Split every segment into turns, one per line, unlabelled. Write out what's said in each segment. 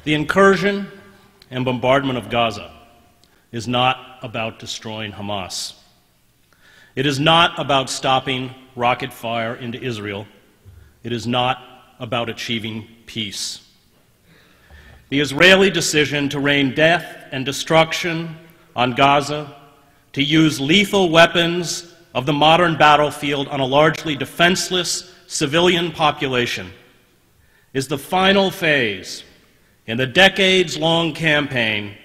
The incursion and bombardment of Gaza is not about destroying Hamas. It is not about stopping rocket fire into Israel. It is not about achieving peace. The Israeli decision to rain death and destruction on Gaza, to use lethal weapons of the modern battlefield on a largely defenseless civilian population, is the final phase in the decades-long campaign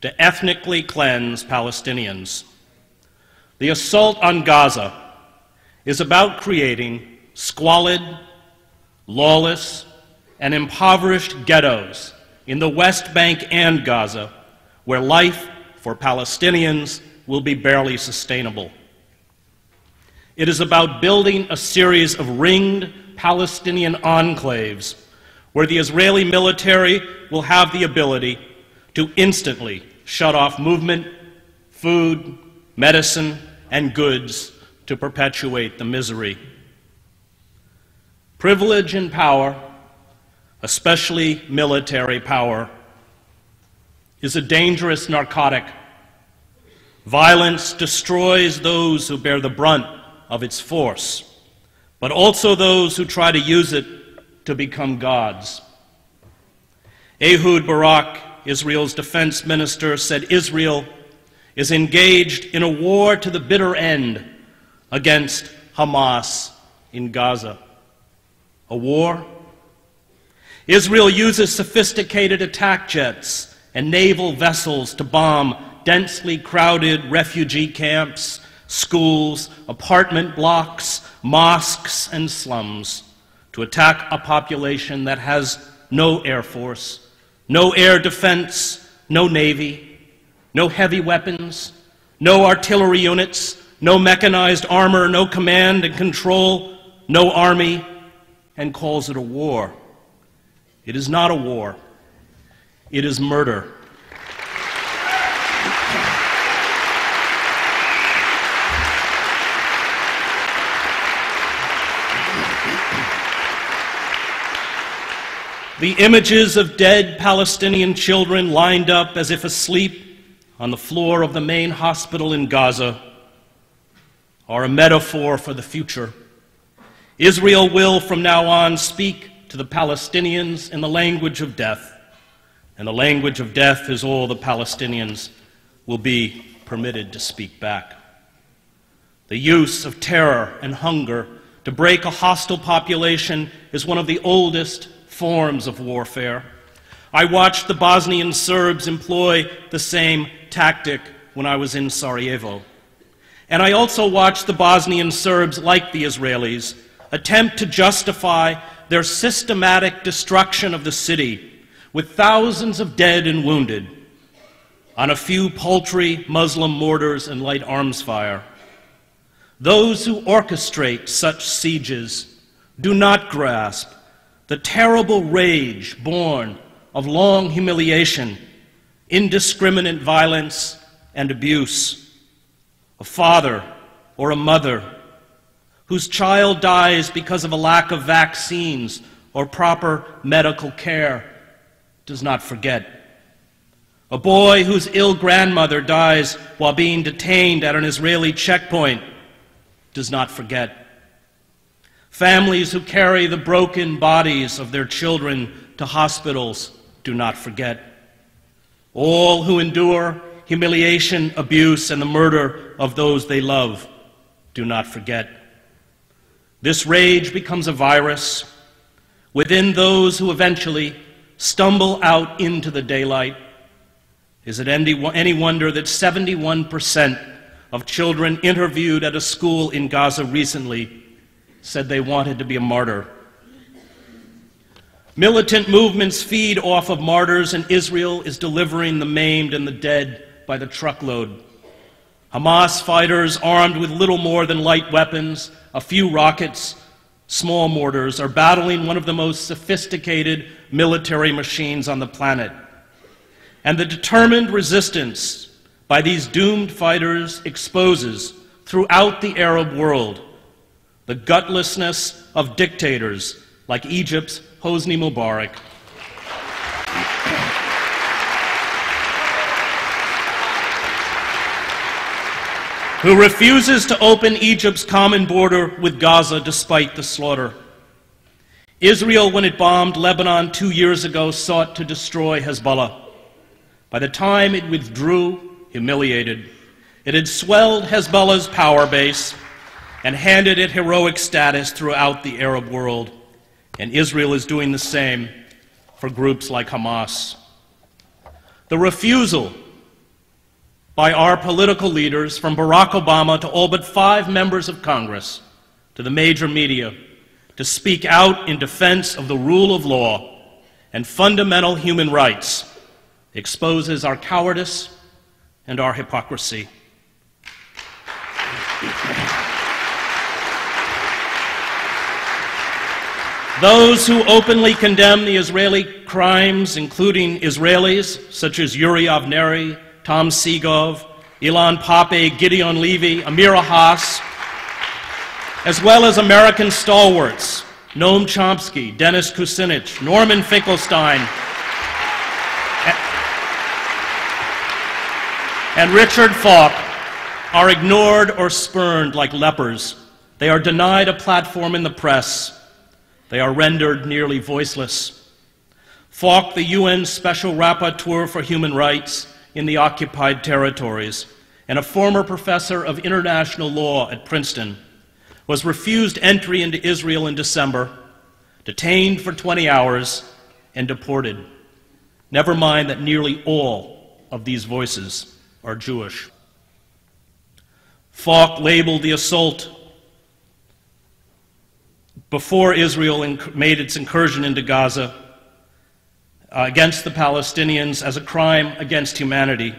to ethnically cleanse Palestinians. The assault on Gaza is about creating squalid, lawless, and impoverished ghettos in the West Bank and Gaza, where life for Palestinians will be barely sustainable. It is about building a series of ringed Palestinian enclaves where the Israeli military will have the ability to instantly shut off movement, food, medicine, and goods to perpetuate the misery. Privilege and power, especially military power, is a dangerous narcotic. Violence destroys those who bear the brunt of its force, but also those who try to use it to become gods. Ehud Barak, Israel's defense minister, said Israel is engaged in a war to the bitter end against Hamas in Gaza. A war? Israel uses sophisticated attack jets and naval vessels to bomb densely crowded refugee camps, schools, apartment blocks, mosques, and slums, to attack a population that has no air force, no air defense, no navy, no heavy weapons, no artillery units, no mechanized armor, no command and control, no army, and calls it a war. It is not a war. It is murder. The images of dead Palestinian children lined up as if asleep on the floor of the main hospital in Gaza are a metaphor for the future. Israel will from now on speak to the Palestinians in the language of death, and the language of death is all the Palestinians will be permitted to speak back. The use of terror and hunger to break a hostile population is one of the oldest forms of warfare. I watched the Bosnian Serbs employ the same tactic when I was in Sarajevo. And I also watched the Bosnian Serbs, like the Israelis, attempt to justify their systematic destruction of the city with thousands of dead and wounded on a few paltry Muslim mortars and light arms fire. Those who orchestrate such sieges do not grasp the terrible rage born of long humiliation, indiscriminate violence, and abuse. A father or a mother whose child dies because of a lack of vaccines or proper medical care does not forget. A boy whose ill grandmother dies while being detained at an Israeli checkpoint does not forget. Families who carry the broken bodies of their children to hospitals do not forget. All who endure humiliation, abuse, and the murder of those they love do not forget. This rage becomes a virus within those who eventually stumble out into the daylight. Is it any wonder that 71% of children interviewed at a school in Gaza recently said they wanted to be a martyr? Militant movements feed off of martyrs, and Israel is delivering the maimed and the dead by the truckload. Hamas fighters armed with little more than light weapons, a few rockets, small mortars, are battling one of the most sophisticated military machines on the planet. And the determined resistance by these doomed fighters exposes throughout the Arab world the gutlessness of dictators like Egypt's Hosni Mubarak. who refuses to open Egypt's common border with Gaza despite the slaughter. Israel, when it bombed Lebanon 2 years ago, sought to destroy Hezbollah. By the time it withdrew, humiliated, it had swelled Hezbollah's power base and handed it heroic status throughout the Arab world. And Israel is doing the same for groups like Hamas. The refusal by our political leaders, from Barack Obama to all but 5 members of Congress, to the major media, to speak out in defense of the rule of law and fundamental human rights exposes our cowardice and our hypocrisy. Those who openly condemn the Israeli crimes, including Israelis such as Yuri Avneri, Tom Segov, Ilan Pape, Gideon Levy, Amira Haas, as well as American stalwarts, Noam Chomsky, Dennis Kucinich, Norman Finkelstein, and Richard Falk, are ignored or spurned like lepers. They are denied a platform in the press. They are rendered nearly voiceless. Falk, the UN Special Rapporteur for Human Rights in the occupied territories, and a former professor of international law at Princeton, was refused entry into Israel in December, detained for 20 hours, and deported. Never mind that nearly all of these voices are Jewish. Falk labeled the assault before Israel made its incursion into Gaza against the Palestinians as a crime against humanity.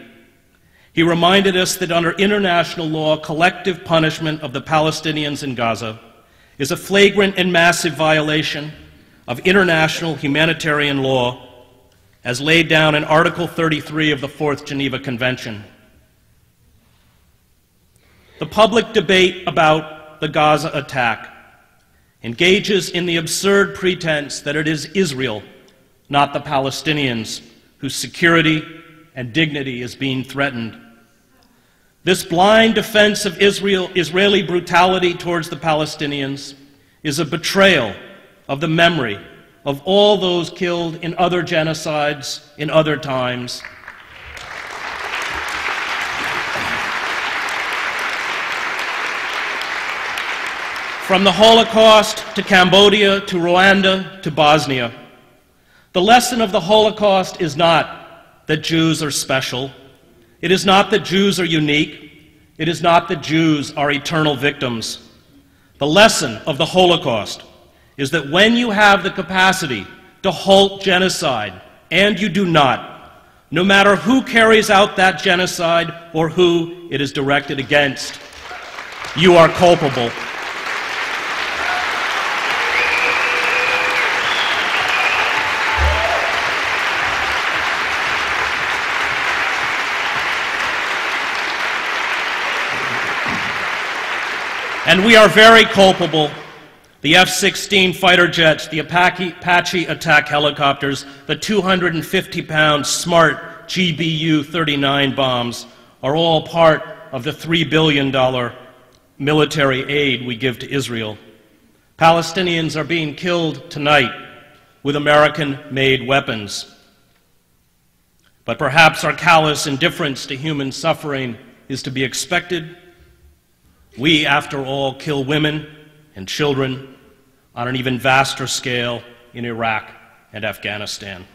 He reminded us that under international law, collective punishment of the Palestinians in Gaza is a flagrant and massive violation of international humanitarian law as laid down in Article 33 of the Fourth Geneva Convention. The public debate about the Gaza attack engages in the absurd pretense that it is Israel, not the Palestinians, whose security and dignity is being threatened. This blind defense of Israeli brutality towards the Palestinians is a betrayal of the memory of all those killed in other genocides in other times. From the Holocaust to Cambodia to Rwanda to Bosnia, the lesson of the Holocaust is not that Jews are special. It is not that Jews are unique. It is not that Jews are eternal victims. The lesson of the Holocaust is that when you have the capacity to halt genocide, and you do not, no matter who carries out that genocide or who it is directed against, you are culpable. And we are very culpable. The F-16 fighter jets, the Apache attack helicopters, the 250-pound smart GBU-39 bombs are all part of the $3 billion military aid we give to Israel. Palestinians are being killed tonight with American-made weapons. But perhaps our callous indifference to human suffering is to be expected. We, after all, kill women and children on an even vaster scale in Iraq and Afghanistan.